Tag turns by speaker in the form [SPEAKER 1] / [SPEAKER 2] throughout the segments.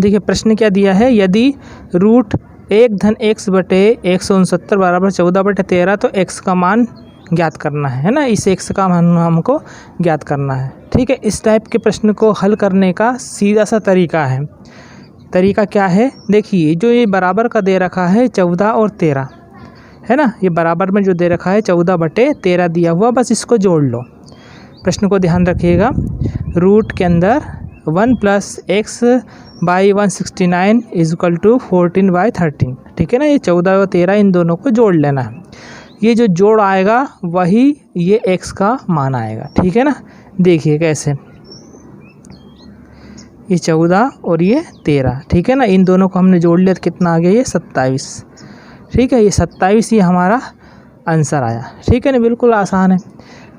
[SPEAKER 1] देखिए प्रश्न क्या दिया है, यदि रूट 1 धन x बटे 169 बराबर 14/13 तो x का मान ज्ञात करना है ना। इस x का मान हमको ज्ञात करना है। ठीक है, इस टाइप के प्रश्न को हल करने का सीधा सा तरीका है। तरीका क्या है, देखिए जो ये बराबर का दे रखा है 14 और 13 है ना, ये बराबर में जो दे रखा है 14/13 दिया हुआ, बस इसको जोड़ लो। प्रश्न को ध्यान रखिएगा, रूट के अंदर 1 + x/169 = 14/13। ठीक है ना, ये 14 और 13 इन दोनों को जोड़ लेना है। ये जो जोड़ आएगा वही ये x का मान आएगा। ठीक है ना, देखिए कैसे, ये 14 और ये 13। ठीक है ना, इन दोनों को हमने जोड़ लिया तो कितना आ गया, ये 27। ठीक है, ये 27 ही हमारा आंसर आया। ठीक है ना, बिल्कुल आसान है।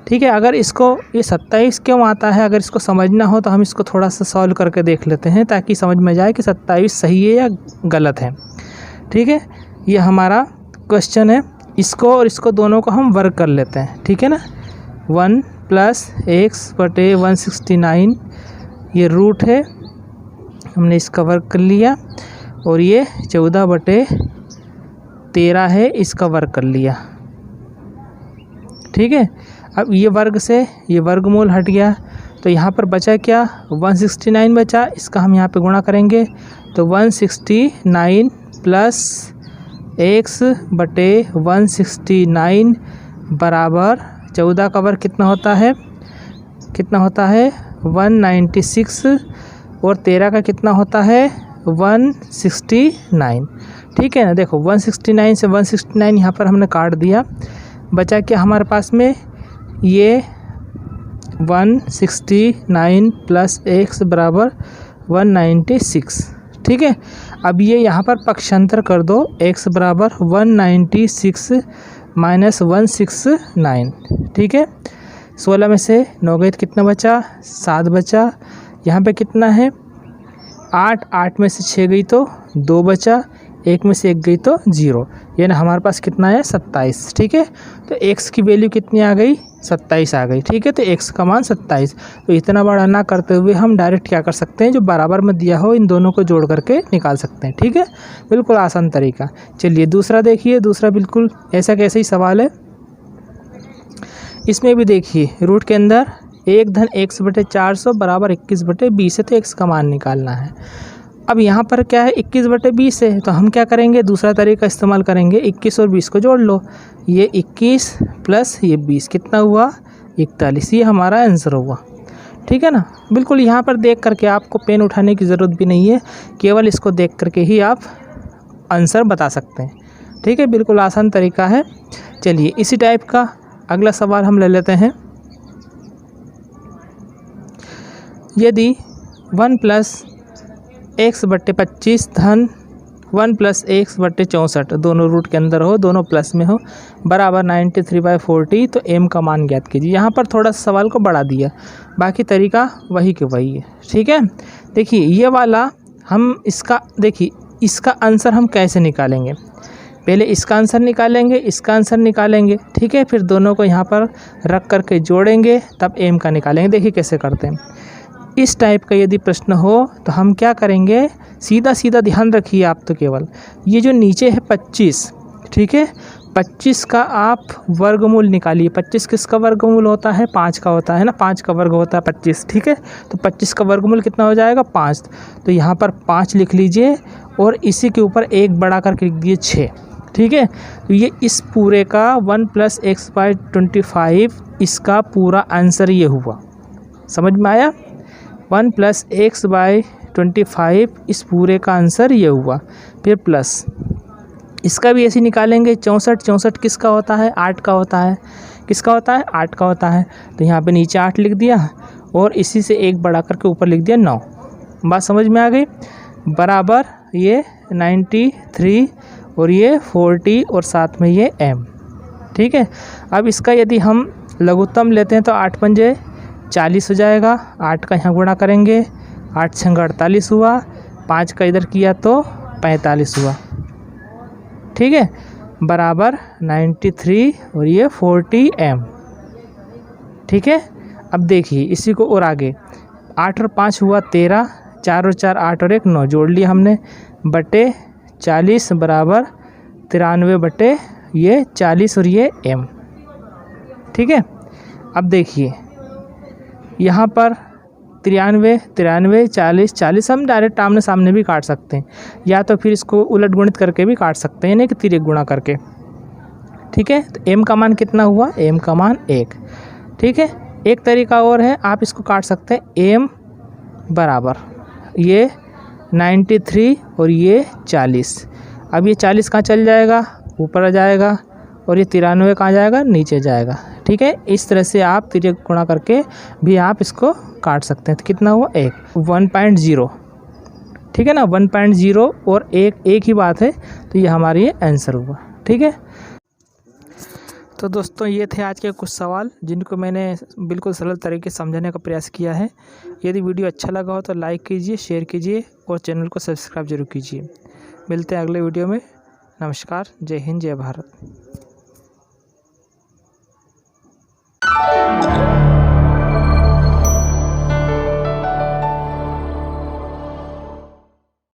[SPEAKER 1] ठीक है, अगर इसको ये 27 क्यों आता है, अगर इसको समझना हो तो हम इसको थोड़ा सा सॉल्व करके देख लेते हैं ताकि समझ में जाए कि 27 सही है या गलत है। ठीक है, ये हमारा क्वेश्चन है। इसको और इसको दोनों को हम वर्क कर लेते हैं। ठीक है ना, 1 + x/169 ये रूट है, हमने इसका वर्क कर लिया, और ये 14/13 है, इसका वर्क कर लिया। ठीक है, अब ये वर्ग से ये वर्गमूल हट गया तो यहाँ पर बचा क्या, 169 बचा। इसका हम यहाँ पे गुणा करेंगे तो 169 + x/169 बराबर 14 का वर्ग कितना होता है, 196, और 13 का कितना होता है 169। ठीक है ना, देखो 169 से 169 यहाँ पर हमने काट दिया, बचा क्या हमारे पास में, ये 169 + x बराबर 196। ठीक है, अब ये यहाँ पर पक्षांतर कर दो, x बराबर 196 - 169। ठीक है, 16 में से 9 गए तो कितना बचा, 7 बचा। यहाँ पे कितना है 8 में से 6 गई तो 2 बचा, 1 में से 1 गई तो 0, यानी हमारे पास कितना है 27। ठीक है, तो x की वैल्यू कितनी आ गई, 27 आ गई। ठीक है, तो x का मान 27। तो इतना बड़ा ना करते हुए हम डायरेक्ट क्या कर सकते हैं, जो बराबर में दिया हो इन दोनों को जोड़ करके निकाल सकते हैं। ठीक है, बिल्कुल आसान तरीका। चलिए दूसरा देखिए, दूसरा बिल्कुल ऐसा कैसे ही सवाल है। इसमें भी देखिए रूट के अंदर 1 धन x/400 बराबर 21/20 है, तो x का मान निकालना है। अब यहाँ पर क्या है 21/20 है, तो हम क्या करेंगे, दूसरा तरीका इस्तेमाल करेंगे, 21 और 20 को जोड़ लो। ये 21 + ये 20 कितना हुआ, 41। ये हमारा आंसर हुआ। ठीक है ना, बिल्कुल यहाँ पर देख करके आपको पेन उठाने की ज़रूरत भी नहीं है, केवल इसको देख करके ही आप आंसर बता सकते हैं। ठीक है, बिल्कुल आसान तरीका है। चलिए इसी टाइप का अगला सवाल हम ले लेते हैं। यदि 1 + x/25 धन 1 + x/64 दोनों रूट के अंदर हो, दोनों प्लस में हो, बराबर 93/40, तो m का मान ज्ञात कीजिए। यहाँ पर थोड़ा सा सवाल को बढ़ा दिया, बाकी तरीका वही के वही है। ठीक है, देखिए ये वाला हम इसका, देखिए इसका आंसर हम कैसे निकालेंगे, पहले इसका आंसर निकालेंगे, इसका आंसर निकालेंगे। ठीक है, फिर दोनों को यहाँ पर रख करके जोड़ेंगे, तब m का निकालेंगे। देखिए कैसे करते हैं। इस टाइप का यदि प्रश्न हो तो हम क्या करेंगे, सीधा सीधा ध्यान रखिए आप, तो केवल ये जो नीचे है 25, ठीक है, 25 का आप वर्गमूल निकालिए। 25 किसका वर्गमूल होता है, 5 का होता है ना, 5 का वर्ग होता है 25। ठीक है, तो 25 का वर्गमूल कितना हो जाएगा 5, तो यहाँ पर 5 लिख लीजिए और इसी के ऊपर 1 बढ़ा करके लिख दिए 6। ठीक है, तो ये इस पूरे का 1 + x/25 इसका पूरा आंसर ये हुआ। समझ में आया, 1 + x/25 इस पूरे का आंसर ये हुआ। फिर प्लस इसका भी ऐसे निकालेंगे, 64 किसका होता है, 8 का होता है। किसका होता है, 8 का होता है, तो यहाँ पे नीचे 8 लिख दिया और इसी से 1 बढ़ा करके ऊपर लिख दिया 9। बात समझ में आ गई, बराबर ये 93 और ये 40 और साथ में ये m। ठीक है, अब इसका यदि हम लघुत्तम लेते हैं तो 8 पंजे 40 हो जाएगा, 8 का यहाँ गुणा करेंगे, 8 छंग 48 हुआ, 5 का इधर किया तो 45 हुआ। ठीक है, बराबर 93 और ये 40 m। ठीक है, अब देखिए इसी को और आगे 8 और 5 हुआ 13, 4 और 4 8 और 1 9 जोड़ लिया हमने, बटे 40 बराबर 93 बटे ये 40 और ये m। ठीक है, अब देखिए यहाँ पर 93 93 40 40 हम डायरेक्ट आमने सामने भी काट सकते हैं, या तो फिर इसको उलट गुणित करके भी काट सकते हैं, यानी कि तिर्यक गुणा करके। ठीक है, तो m का मान कितना हुआ, m का मान 1। ठीक है, एक तरीका और है, आप इसको काट सकते हैं, m बराबर ये 93 और ये 40। अब ये 40 कहाँ चल जाएगा, ऊपर आ जाएगा, और ये 93 कहाँ जाएगा, नीचे जाएगा। ठीक है, इस तरह से आप तिर्यक गुणा करके भी आप इसको काट सकते हैं। तो कितना हुआ, 1.0। ठीक है ना, 1.0 और एक ही बात है, तो ये हमारी ये आंसर हुआ। ठीक है, तो दोस्तों ये थे आज के कुछ सवाल जिनको मैंने बिल्कुल सरल तरीके से समझाने का प्रयास किया है। यदि वीडियो अच्छा लगा हो तो लाइक कीजिए, शेयर कीजिए और चैनल को सब्सक्राइब जरूर कीजिए। मिलते हैं अगले वीडियो में। नमस्कार, जय हिंद, जय भारत।